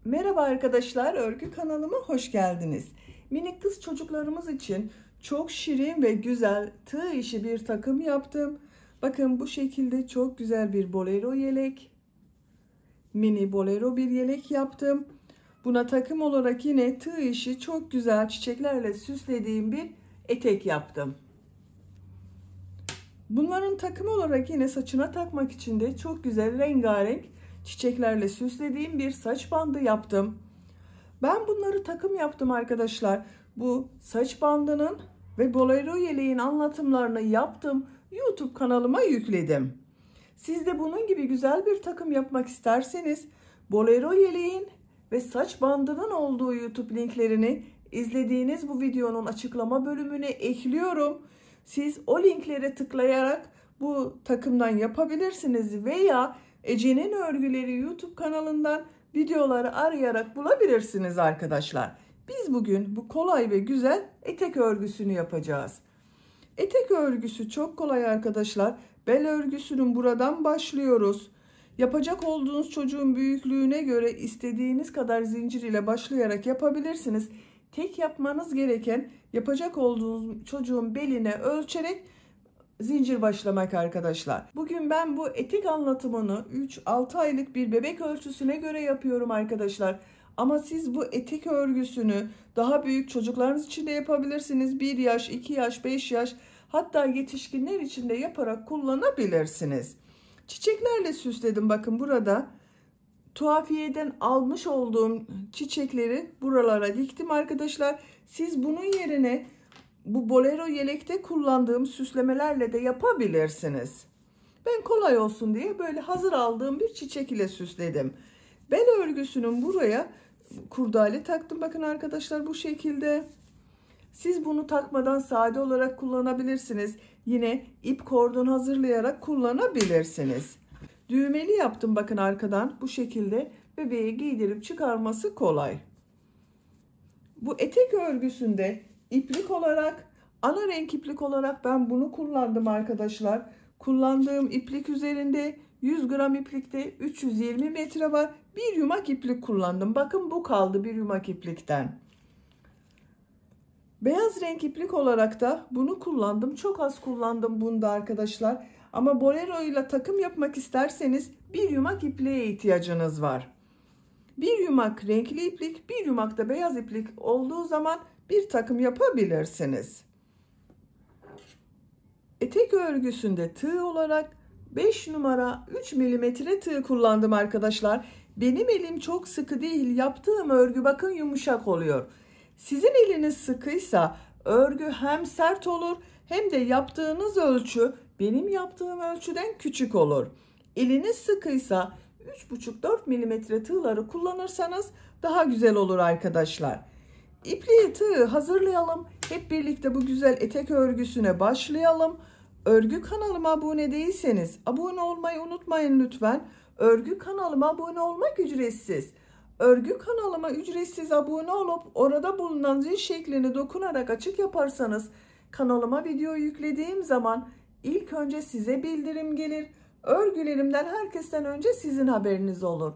Merhaba arkadaşlar, örgü kanalıma hoş geldiniz. Minik kız çocuklarımız için çok şirin ve güzel tığ işi bir takım yaptım. Bakın bu şekilde çok güzel bir bolero yelek, mini bolero bir yelek yaptım. Buna takım olarak yine tığ işi çok güzel çiçeklerle süslediğim bir etek yaptım. Bunların takım olarak yine saçına takmak için de çok güzel rengarenk çiçeklerle süslediğim bir saç bandı yaptım. Ben bunları takım yaptım arkadaşlar. Bu saç bandının ve bolero yeleğin anlatımlarını yaptım. YouTube kanalıma yükledim. Siz de bunun gibi güzel bir takım yapmak isterseniz bolero yeleğin ve saç bandının olduğu YouTube linklerini izlediğiniz bu videonun açıklama bölümüne ekliyorum. Siz o linklere tıklayarak bu takımdan yapabilirsiniz veya Ece'nin Örgüleri YouTube kanalından videoları arayarak bulabilirsiniz arkadaşlar. Biz bugün bu kolay ve güzel etek örgüsünü yapacağız. Etek örgüsü çok kolay arkadaşlar. Bel örgüsünün buradan başlıyoruz. Yapacak olduğunuz çocuğun büyüklüğüne göre istediğiniz kadar zincir ile başlayarak yapabilirsiniz. Tek yapmanız gereken yapacak olduğunuz çocuğun beline ölçerek zincir başlamak arkadaşlar. Bugün ben bu etek anlatımını 3-6 aylık bir bebek ölçüsüne göre yapıyorum arkadaşlar. Ama siz bu etek örgüsünü daha büyük çocuklarınız için de yapabilirsiniz. 1 yaş, 2 yaş, 5 yaş hatta yetişkinler için de yaparak kullanabilirsiniz. Çiçeklerle süsledim. Bakın burada tuhafiyeden almış olduğum çiçekleri buralara diktim arkadaşlar. Siz bunun yerine bu bolero yelekte kullandığım süslemelerle de yapabilirsiniz. Ben kolay olsun diye böyle hazır aldığım bir çiçek ile süsledim. Bel örgüsünün buraya kurdale taktım. Bakın arkadaşlar bu şekilde. Siz bunu takmadan sade olarak kullanabilirsiniz. Yine ip kordon hazırlayarak kullanabilirsiniz. Düğmeli yaptım bakın arkadan bu şekilde. Bebeğe giydirip çıkarması kolay. Bu etek örgüsünde iplik olarak, ana renk iplik olarak ben bunu kullandım arkadaşlar. Kullandığım iplik üzerinde 100 gram iplikte 320 metre var. Bir yumak iplik kullandım. Bakın bu kaldı bir yumak iplikten. Beyaz renk iplik olarak da bunu kullandım. Çok az kullandım bunda arkadaşlar. Ama bolero ile takım yapmak isterseniz bir yumak ipliğe ihtiyacınız var. Bir yumak renkli iplik, bir yumak da beyaz iplik olduğu zaman bir takım yapabilirsiniz. Etek örgüsünde tığ olarak 5 numara 3 milimetre tığ kullandım arkadaşlar. Benim elim çok sıkı değil. Yaptığım örgü bakın yumuşak oluyor. Sizin eliniz sıkıysa örgü hem sert olur hem de yaptığınız ölçü benim yaptığım ölçüden küçük olur. Eliniz sıkıysa 3,5-4 milimetre tığları kullanırsanız daha güzel olur arkadaşlar. İpliği tığ hazırlayalım. Hep birlikte bu güzel etek örgüsüne başlayalım. Örgü kanalıma abone değilseniz abone olmayı unutmayın lütfen. Örgü kanalıma abone olmak ücretsiz. Örgü kanalıma ücretsiz abone olup orada bulunan zil şeklini dokunarak açık yaparsanız kanalıma video yüklediğim zaman ilk önce size bildirim gelir. Örgülerimden herkesten önce sizin haberiniz olur.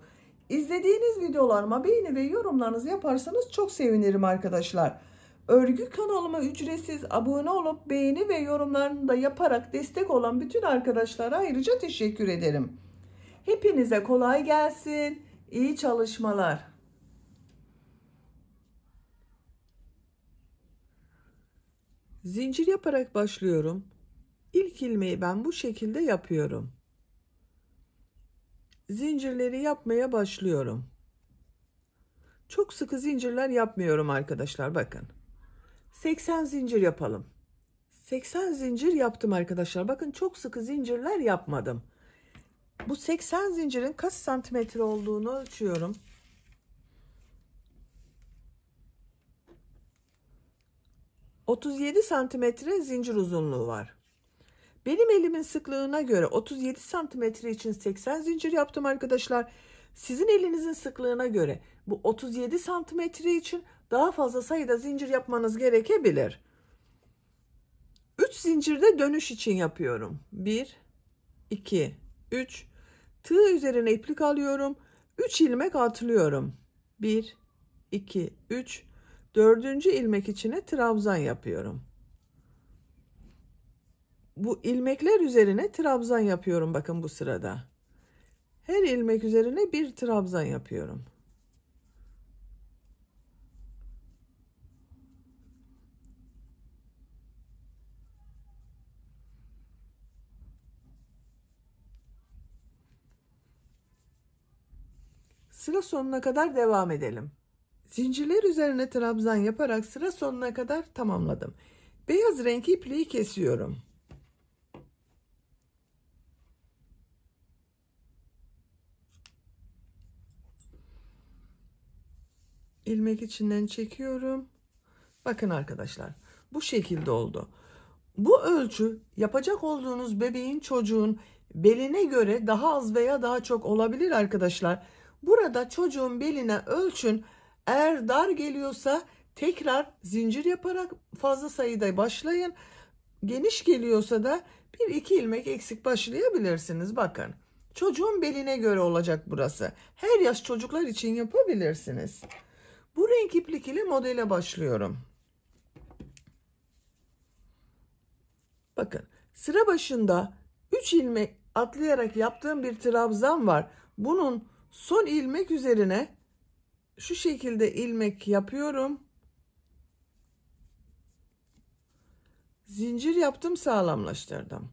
İzlediğiniz videolarıma beğeni ve yorumlarınızı yaparsanız çok sevinirim arkadaşlar. Örgü kanalıma ücretsiz abone olup beğeni ve yorumlarını da yaparak destek olan bütün arkadaşlara ayrıca teşekkür ederim. Hepinize kolay gelsin. İyi çalışmalar. Zincir yaparak başlıyorum. İlk ilmeği ben bu şekilde yapıyorum. Zincirleri yapmaya başlıyorum. Çok sıkı zincirler yapmıyorum arkadaşlar bakın. 80 zincir yapalım. 80 zincir yaptım arkadaşlar. Bakın çok sıkı zincirler yapmadım. Bu 80 zincirin kaç santimetre olduğunu ölçüyorum. ...37 santimetre zincir uzunluğu var. Benim elimin sıklığına göre 37 santimetre için 80 zincir yaptım arkadaşlar. Sizin elinizin sıklığına göre bu 37 santimetre için daha fazla sayıda zincir yapmanız gerekebilir. 3 zincirde dönüş için yapıyorum. 1, 2, 3. Tığ üzerine iplik alıyorum. 3 ilmek atlıyorum. 1, 2, 3. Dördüncü ilmek içine trabzan yapıyorum. Bu ilmekler üzerine trabzan yapıyorum bakın bu sırada. Her ilmek üzerine bir trabzan yapıyorum. Sıra sonuna kadar devam edelim. Zincirler üzerine trabzan yaparak sıra sonuna kadar tamamladım. Beyaz renk ipliği kesiyorum. İlmek içinden çekiyorum. Bakın arkadaşlar, bu şekilde oldu. Bu ölçü yapacak olduğunuz bebeğin, çocuğun beline göre daha az veya daha çok olabilir arkadaşlar. Burada çocuğun beline ölçün. Eğer dar geliyorsa tekrar zincir yaparak fazla sayıda başlayın. Geniş geliyorsa da bir iki ilmek eksik başlayabilirsiniz. Bakın, çocuğun beline göre olacak burası. Her yaş çocuklar için yapabilirsiniz. Bu renk iplik ile modele başlıyorum. Bakın, sıra başında 3 ilmek atlayarak yaptığım bir trabzan var. Bunun son ilmek üzerine şu şekilde ilmek yapıyorum. Zincir yaptım, sağlamlaştırdım.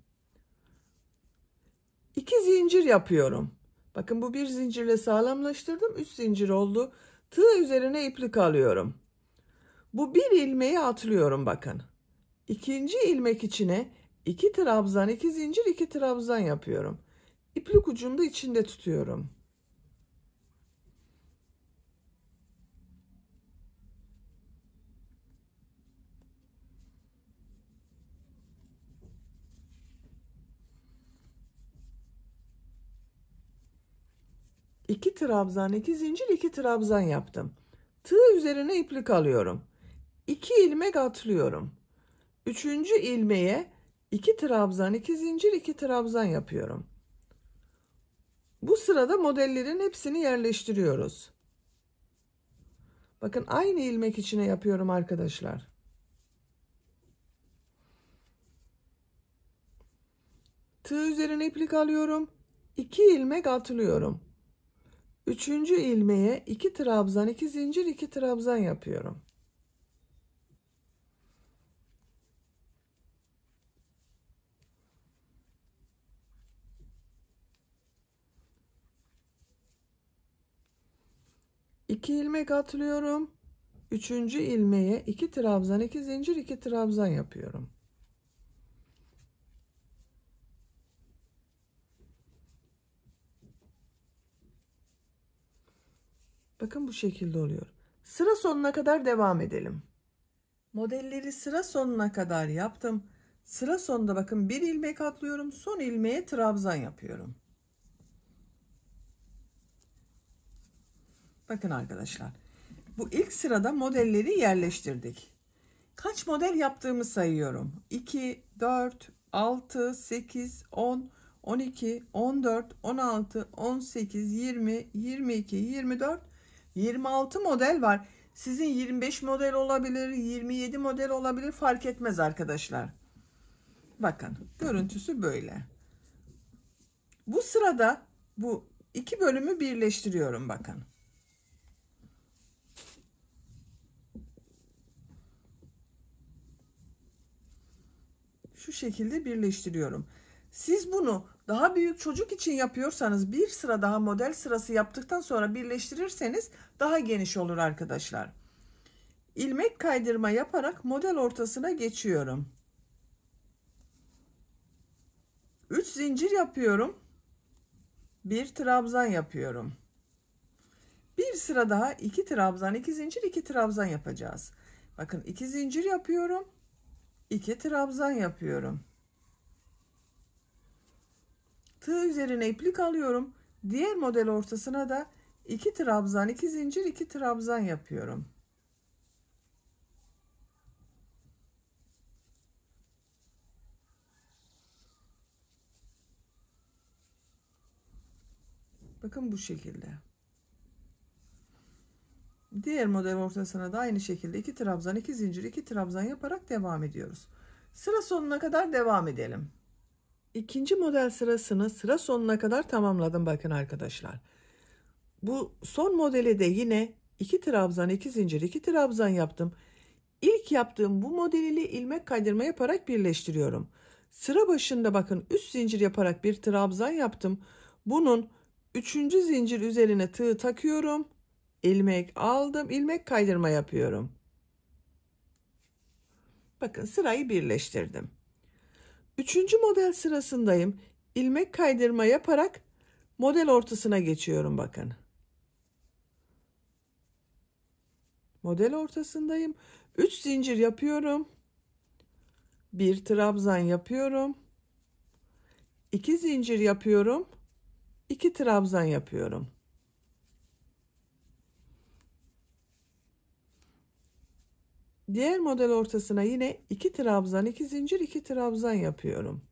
2 zincir yapıyorum. Bakın, bu bir zincirle sağlamlaştırdım. 3 zincir oldu. Tığ üzerine iplik alıyorum. Bu bir ilmeği atlıyorum bakın. İkinci ilmek içine 2 trabzan, 2 zincir, 2 trabzan yapıyorum. İplik ucunu da içinde tutuyorum. İki trabzan, 2 zincir, 2 trabzan yaptım. Tığ üzerine iplik alıyorum. 2 ilmek atlıyorum. Üçüncü ilmeğe 2 trabzan, 2 zincir, 2 trabzan yapıyorum. Bu sırada modellerin hepsini yerleştiriyoruz. Bakın, aynı ilmek içine yapıyorum arkadaşlar. Tığ üzerine iplik alıyorum. 2 ilmek atlıyorum. Üçüncü ilmeğe 2 trabzan, 2 zincir, 2 trabzan yapıyorum. İki ilmek atlıyorum. Üçüncü ilmeğe 2 trabzan, 2 zincir, 2 trabzan yapıyorum. Bakın, bu şekilde oluyor. Sıra sonuna kadar devam edelim. Modelleri sıra sonuna kadar yaptım. Sıra sonunda bakın, bir ilmek atlıyorum. Son ilmeğe trabzan yapıyorum. Bakın arkadaşlar. Bu ilk sırada modelleri yerleştirdik. Kaç model yaptığımı sayıyorum. 2, 4, 6, 8, 10, 12, 14, 16, 18, 20, 22, 24, 26 model var. Sizin 25 model olabilir, 27 model olabilir, fark etmez arkadaşlar. Bakın, görüntüsü böyle. Bu sırada bu iki bölümü birleştiriyorum bakın. Şu şekilde birleştiriyorum. Siz bunu daha büyük çocuk için yapıyorsanız bir sıra daha model sırası yaptıktan sonra birleştirirseniz daha geniş olur arkadaşlar. İlmek kaydırma yaparak model ortasına geçiyorum. 3 zincir yapıyorum. Bir trabzan yapıyorum. Bir sıra daha 2 trabzan, 2 zincir, 2 trabzan yapacağız. Bakın, 2 zincir yapıyorum. 2 trabzan yapıyorum. Tığ üzerine iplik alıyorum. Diğer model ortasına da 2 trabzan, 2 zincir, 2 trabzan yapıyorum. Bakın, bu şekilde. Diğer model ortasına da aynı şekilde 2 trabzan, 2 zincir, 2 trabzan yaparak devam ediyoruz. Sıra sonuna kadar devam edelim. İkinci model sırasını sıra sonuna kadar tamamladım bakın arkadaşlar. Bu son modele de yine 2 trabzan, 2 zincir, 2 trabzan yaptım. İlk yaptığım bu model ile ilmek kaydırma yaparak birleştiriyorum. Sıra başında bakın 3 zincir yaparak bir trabzan yaptım. Bunun 3. zincir üzerine tığ takıyorum. İlmek aldım, ilmek kaydırma yapıyorum. Bakın sırayı birleştirdim. 3. model sırasındayım. İlmek kaydırma yaparak model ortasına geçiyorum bakın. Model ortasındayım. 3 zincir yapıyorum. 1 trabzan yapıyorum. 2 zincir yapıyorum. 2 trabzan yapıyorum. Diğer model ortasına yine 2 trabzan, 2 zincir, 2 trabzan yapıyorum.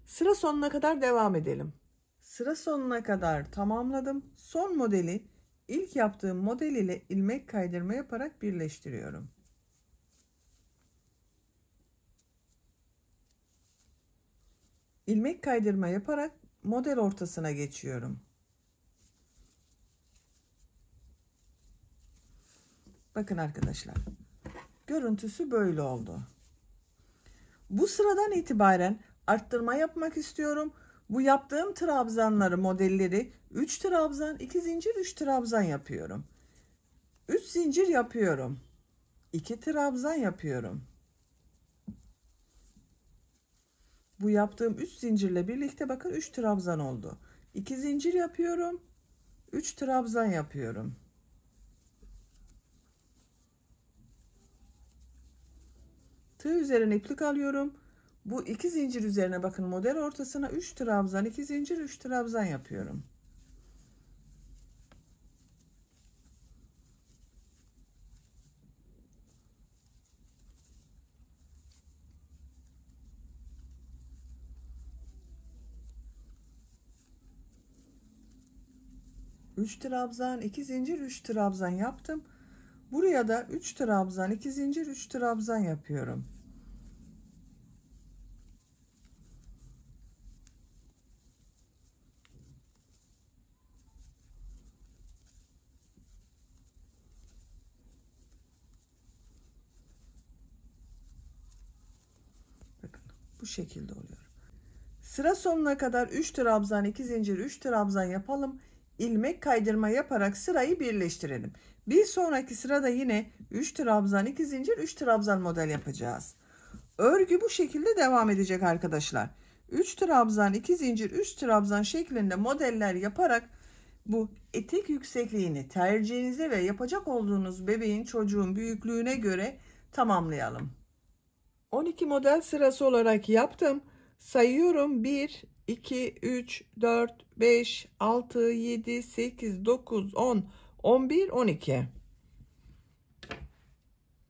Sıra sonuna kadar devam edelim. Sıra sonuna kadar tamamladım. Son modeli ilk yaptığım model ile ilmek kaydırma yaparak birleştiriyorum. İlmek kaydırma yaparak model ortasına geçiyorum. Bakın arkadaşlar. Görüntüsü böyle oldu. Bu sıradan itibaren arttırma yapmak istiyorum. Bu yaptığım trabzanları, modelleri 3 trabzan, 2 zincir, 3 trabzan yapıyorum. 3 zincir yapıyorum. 2 trabzan yapıyorum. Bu yaptığım 3 zincirle birlikte bakın 3 trabzan oldu. 2 zincir yapıyorum. 3 trabzan yapıyorum. Tığ üzerine iplik alıyorum. Bu 2 zincir üzerine bakın model ortasına 3 trabzan, 2 zincir, 3 trabzan yapıyorum. Üç trabzan, 2 zincir, 3 trabzan yaptım. Buraya da 3 trabzan, 2 zincir, 3 trabzan yapıyorum. Bakın bu şekilde oluyor. Sıra sonuna kadar 3 trabzan, 2 zincir, 3 trabzan yapalım. İlmek kaydırma yaparak sırayı birleştirelim. Bir sonraki sırada yine 3 trabzan, 2 zincir, 3 trabzan model yapacağız. Örgü bu şekilde devam edecek arkadaşlar. 3 trabzan, 2 zincir, 3 trabzan şeklinde modeller yaparak bu etek yüksekliğini tercihinize ve yapacak olduğunuz bebeğin, çocuğun büyüklüğüne göre tamamlayalım. 12 model sırası olarak yaptım. Sayıyorum: 1, 2, 3, 4, 5, 6, 7, 8, 9, 10, 11, 12.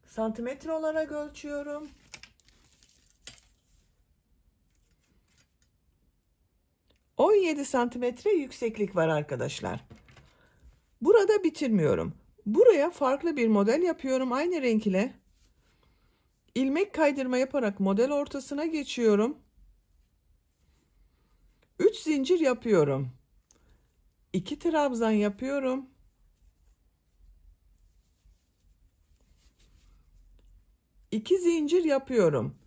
Santimetre olarak ölçüyorum. 17 santimetre yükseklik var arkadaşlar. Burada bitirmiyorum. Buraya farklı bir model yapıyorum aynı renk ile. İlmek kaydırma yaparak model ortasına geçiyorum. 3 zincir yapıyorum. 2 trabzan yapıyorum. 2 zincir yapıyorum.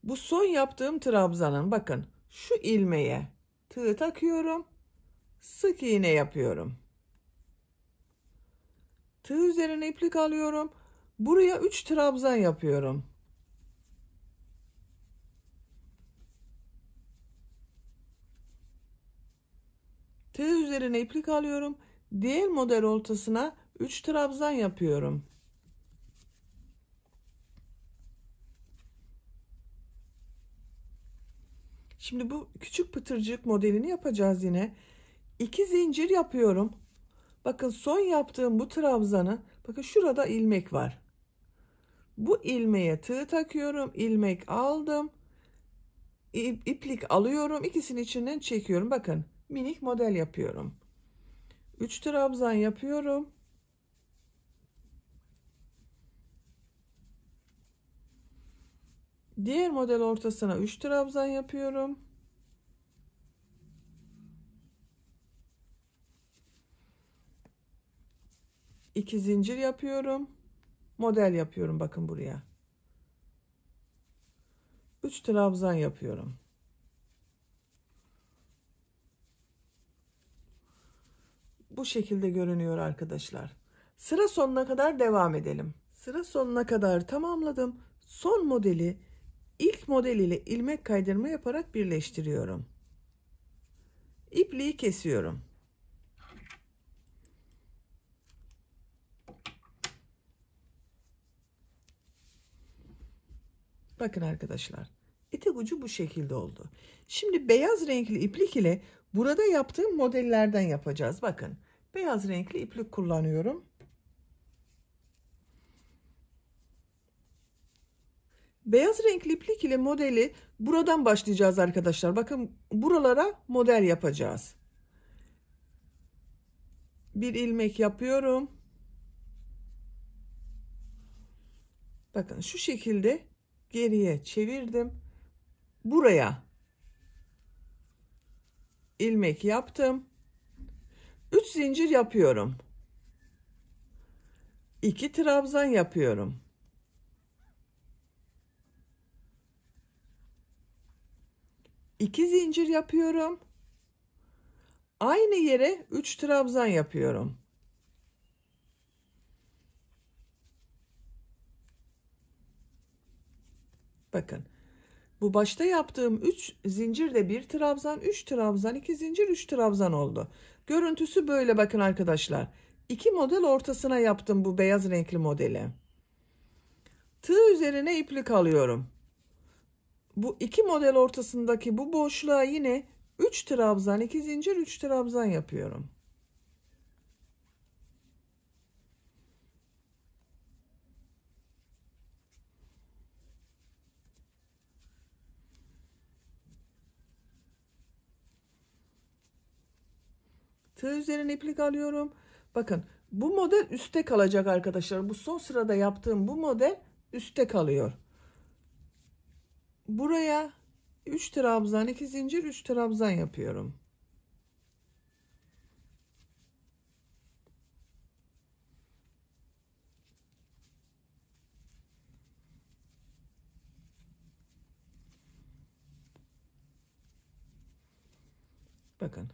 Bu son yaptığım trabzanın bakın şu ilmeğe tığ takıyorum. Sık iğne yapıyorum. Tığ üzerine iplik alıyorum. Buraya 3 trabzan yapıyorum. Tığ üzerine iplik alıyorum. Diğer model ortasına 3 trabzan yapıyorum. Şimdi bu küçük pıtırcık modelini yapacağız yine. 2 zincir yapıyorum. Bakın son yaptığım bu trabzanı, bakın şurada ilmek var. Bu ilmeğe tığ takıyorum. İlmek aldım. iplik alıyorum. İkisini içinden çekiyorum. Bakın minik model yapıyorum. 3 trabzan yapıyorum. Diğer model ortasına 3 trabzan yapıyorum. İki zincir yapıyorum. Model yapıyorum bakın buraya. 3 trabzan yapıyorum. Bu şekilde görünüyor arkadaşlar. Sıra sonuna kadar devam edelim. Sıra sonuna kadar tamamladım. Son modeli ilk model ile ilmek kaydırma yaparak birleştiriyorum. İpliği kesiyorum. Bakın arkadaşlar, etek ucu bu şekilde oldu. Şimdi beyaz renkli iplik ile burada yaptığım modellerden yapacağız. Bakın, beyaz renkli iplik kullanıyorum. Beyaz renkli iplik ile modeli buradan başlayacağız arkadaşlar. Bakın, buralara model yapacağız. Bir ilmek yapıyorum. Bakın şu şekilde geriye çevirdim. Buraya ilmek yaptım. 3 zincir yapıyorum. 2 trabzan yapıyorum. 2 zincir yapıyorum. Aynı yere 3 trabzan yapıyorum. Bakın. Bu başta yaptığım 3 zincir de 1 trabzan, 3 trabzan, 2 zincir, 3 trabzan oldu. Görüntüsü böyle bakın arkadaşlar. 2 model ortasına yaptım bu beyaz renkli modeli. Tığ üzerine iplik alıyorum. Bu 2 model ortasındaki bu boşluğa yine 3 trabzan, 2 zincir, 3 trabzan yapıyorum. Tığ üzerine iplik alıyorum. Bakın bu model üstte kalacak arkadaşlar. Bu son sırada yaptığım bu model üstte kalıyor. Buraya 3 trabzan, 2 zincir, 3 trabzan yapıyorum. Bakın.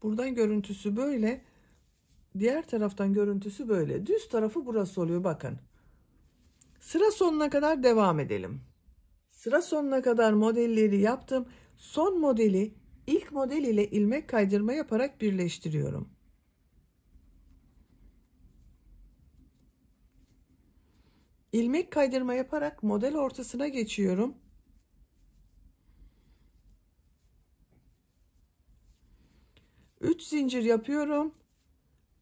Buradan görüntüsü böyle. Diğer taraftan görüntüsü böyle. Düz tarafı burası oluyor bakın. Sıra sonuna kadar devam edelim. Sıra sonuna kadar modelleri yaptım. Son modeli ilk model ile ilmek kaydırma yaparak birleştiriyorum. İlmek kaydırma yaparak model ortasına geçiyorum. Üç zincir yapıyorum.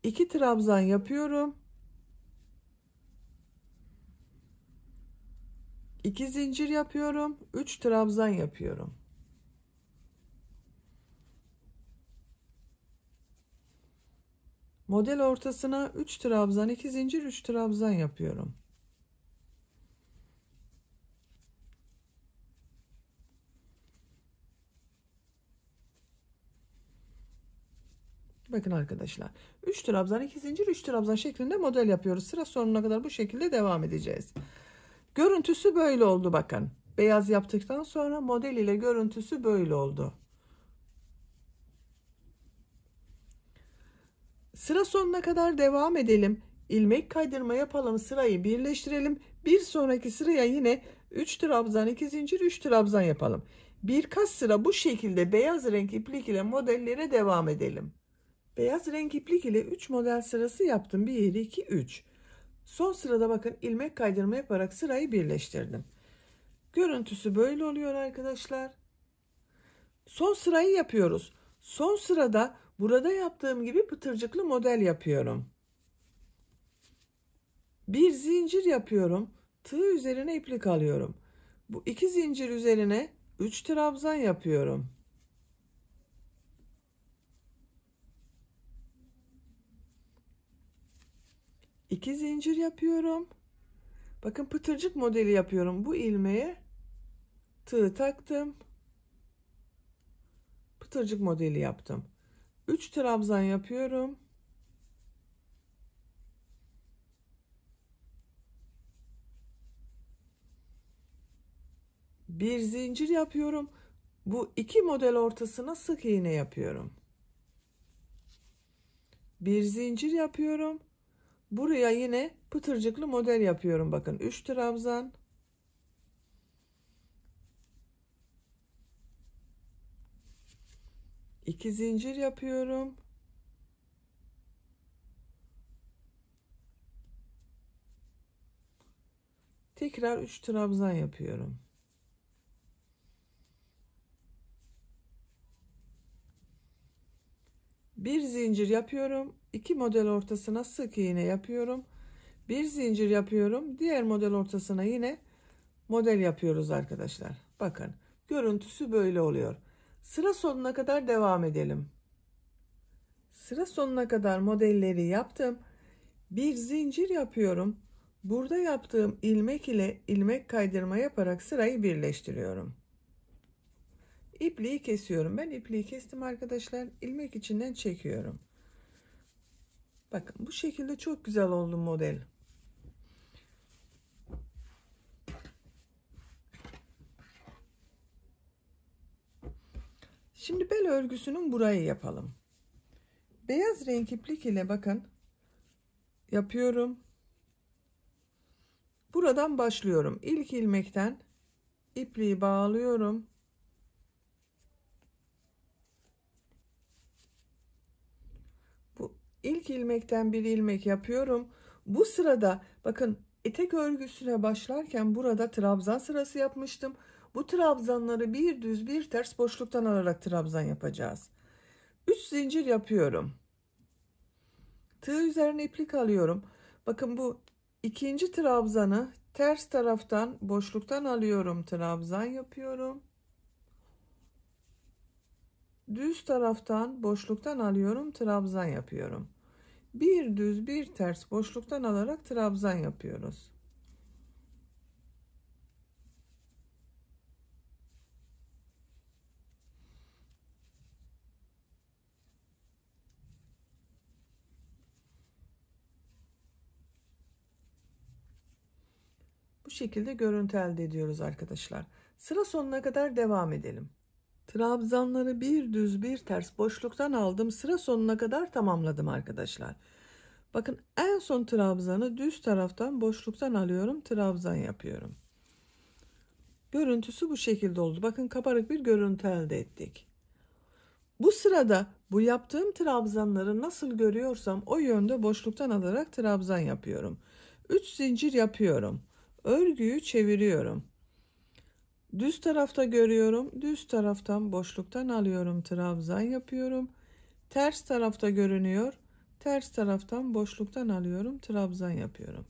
2 trabzan yapıyorum. 2 zincir yapıyorum. 3 trabzan yapıyorum. Model ortasına 3 trabzan, 2 zincir, 3 trabzan yapıyorum. Bakın arkadaşlar. 3 trabzan, 2 zincir, 3 trabzan şeklinde model yapıyoruz. Sıra sonuna kadar bu şekilde devam edeceğiz. Görüntüsü böyle oldu bakın. Beyaz yaptıktan sonra model ile görüntüsü böyle oldu. Sıra sonuna kadar devam edelim. İlmek kaydırma yapalım. Sırayı birleştirelim. Bir sonraki sıraya yine 3 trabzan, 2 zincir, 3 trabzan yapalım. Birkaç sıra bu şekilde beyaz renk iplik ile modellere devam edelim. Beyaz renk iplik ile 3 model sırası yaptım. 1, 2, 3. Son sırada bakın ilmek kaydırma yaparak sırayı birleştirdim. Görüntüsü böyle oluyor arkadaşlar. Son sırayı yapıyoruz. Son sırada burada yaptığım gibi pıtırcıklı model yapıyorum. Bir zincir yapıyorum. Tığ üzerine iplik alıyorum. Bu 2 zincir üzerine 3 trabzan yapıyorum. İki zincir yapıyorum. Bakın pıtırcık modeli yapıyorum. Bu ilmeğe tığ taktım. Pıtırcık modeli yaptım. 3 trabzan yapıyorum. Bir zincir yapıyorum. Bu iki model ortasına sık iğne yapıyorum. Bir zincir yapıyorum. Buraya yine pıtırcıklı model yapıyorum. Bakın 3 trabzan. İki zincir yapıyorum. Tekrar 3 trabzan yapıyorum. Bir zincir yapıyorum. İki model ortasına sık iğne yapıyorum. Bir zincir yapıyorum. Diğer model ortasına yine model yapıyoruz arkadaşlar. Bakın görüntüsü böyle oluyor. Sıra sonuna kadar devam edelim. Sıra sonuna kadar modelleri yaptım. Bir zincir yapıyorum. Burada yaptığım ilmek ile ilmek kaydırma yaparak sırayı birleştiriyorum. İpliği kesiyorum. Ben ipliği kestim arkadaşlar. İlmek içinden çekiyorum. Bakın bu şekilde çok güzel oldu model. Şimdi bel örgüsünün burayı yapalım. Beyaz renk iplik ile bakın yapıyorum. Buradan başlıyorum. İlk ilmekten ipliği bağlıyorum. Bu ilk ilmekten bir ilmek yapıyorum. Bu sırada bakın etek örgüsüne başlarken burada trabzan sırası yapmıştım. Bu trabzanları bir düz bir ters boşluktan alarak trabzan yapacağız. 3 zincir yapıyorum. Tığ üzerine iplik alıyorum. Bakın bu ikinci trabzanı ters taraftan boşluktan alıyorum. Trabzan yapıyorum. Düz taraftan boşluktan alıyorum. Trabzan yapıyorum. Bir düz bir ters boşluktan alarak trabzan yapıyoruz. Bu şekilde görüntü elde ediyoruz arkadaşlar. Sıra sonuna kadar devam edelim. Trabzanları bir düz bir ters boşluktan aldım. Sıra sonuna kadar tamamladım arkadaşlar. Bakın en son trabzanı düz taraftan boşluktan alıyorum. Trabzan yapıyorum. Görüntüsü bu şekilde oldu. Bakın kabarık bir görüntü elde ettik. Bu sırada bu yaptığım trabzanları nasıl görüyorsam o yönde boşluktan alarak trabzan yapıyorum. 3 zincir yapıyorum. Örgüyü çeviriyorum. Düz tarafta görüyorum. Düz taraftan boşluktan alıyorum. Trabzan yapıyorum. Ters tarafta görünüyor. Ters taraftan boşluktan alıyorum. Trabzan yapıyorum.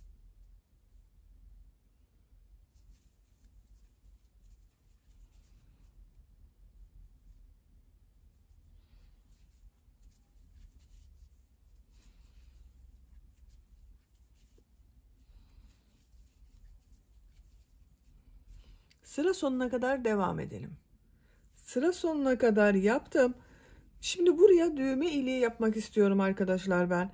Sıra sonuna kadar devam edelim. Sıra sonuna kadar yaptım. Şimdi buraya düğme iliği yapmak istiyorum arkadaşlar ben.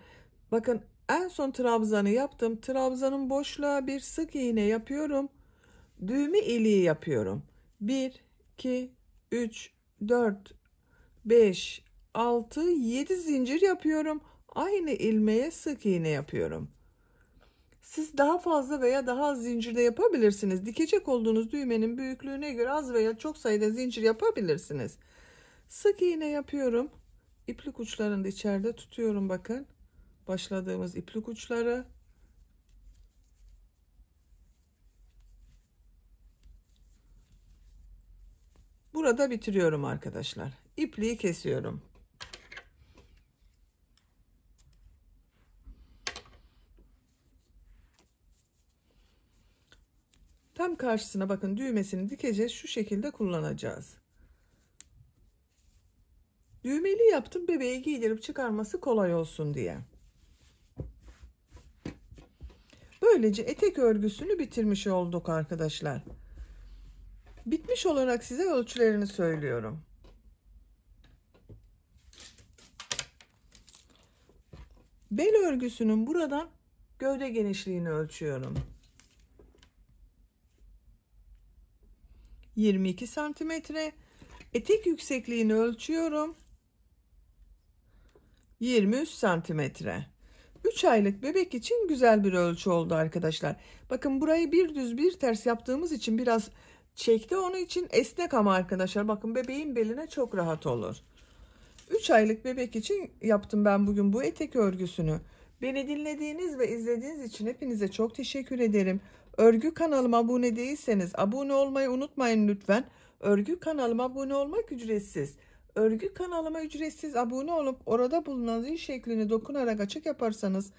Bakın en son trabzanı yaptım. Trabzanın boşluğa bir sık iğne yapıyorum. Düğme iliği yapıyorum. 1, 2, 3, 4, 5, 6, 7 zincir yapıyorum. Aynı ilmeğe sık iğne yapıyorum. Siz daha fazla veya daha az zincirde yapabilirsiniz. Dikecek olduğunuz düğmenin büyüklüğüne göre az veya çok sayıda zincir yapabilirsiniz. Sık iğne yapıyorum. İplik uçlarını da içeride tutuyorum bakın. Başladığımız iplik uçları. Burada bitiriyorum arkadaşlar. İpliği kesiyorum. Tam karşısına bakın düğmesini dikeceğiz. Şu şekilde kullanacağız. Düğmeli yaptım bebeği giydirip çıkarması kolay olsun diye. Böylece etek örgüsünü bitirmiş olduk arkadaşlar. Bitmiş olarak size ölçülerini söylüyorum. Bel örgüsünün buradan gövde genişliğini ölçüyorum. 22 santimetre. Etek yüksekliğini ölçüyorum. 23 santimetre. 3 aylık bebek için güzel bir ölçü oldu arkadaşlar. Bakın burayı bir düz bir ters yaptığımız için biraz çekti. Onun için esnek ama arkadaşlar. Bakın bebeğin beline çok rahat olur. 3 aylık bebek için yaptım ben bugün bu etek örgüsünü. Beni dinlediğiniz ve izlediğiniz için hepinize çok teşekkür ederim. Örgü kanalıma abone değilseniz abone olmayı unutmayın lütfen. Örgü kanalıma abone olmak ücretsiz. Örgü kanalıma ücretsiz abone olup orada bulunan zil şeklini dokunarak açık yaparsanız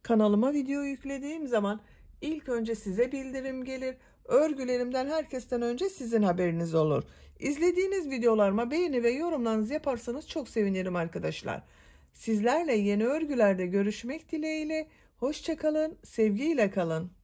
kanalıma video yüklediğim zaman ilk önce size bildirim gelir. Örgülerimden herkesten önce sizin haberiniz olur. İzlediğiniz videolarıma beğeni ve yorumlarınızı yaparsanız çok sevinirim arkadaşlar. Sizlerle yeni örgülerde görüşmek dileğiyle. Hoşça kalın, sevgiyle kalın.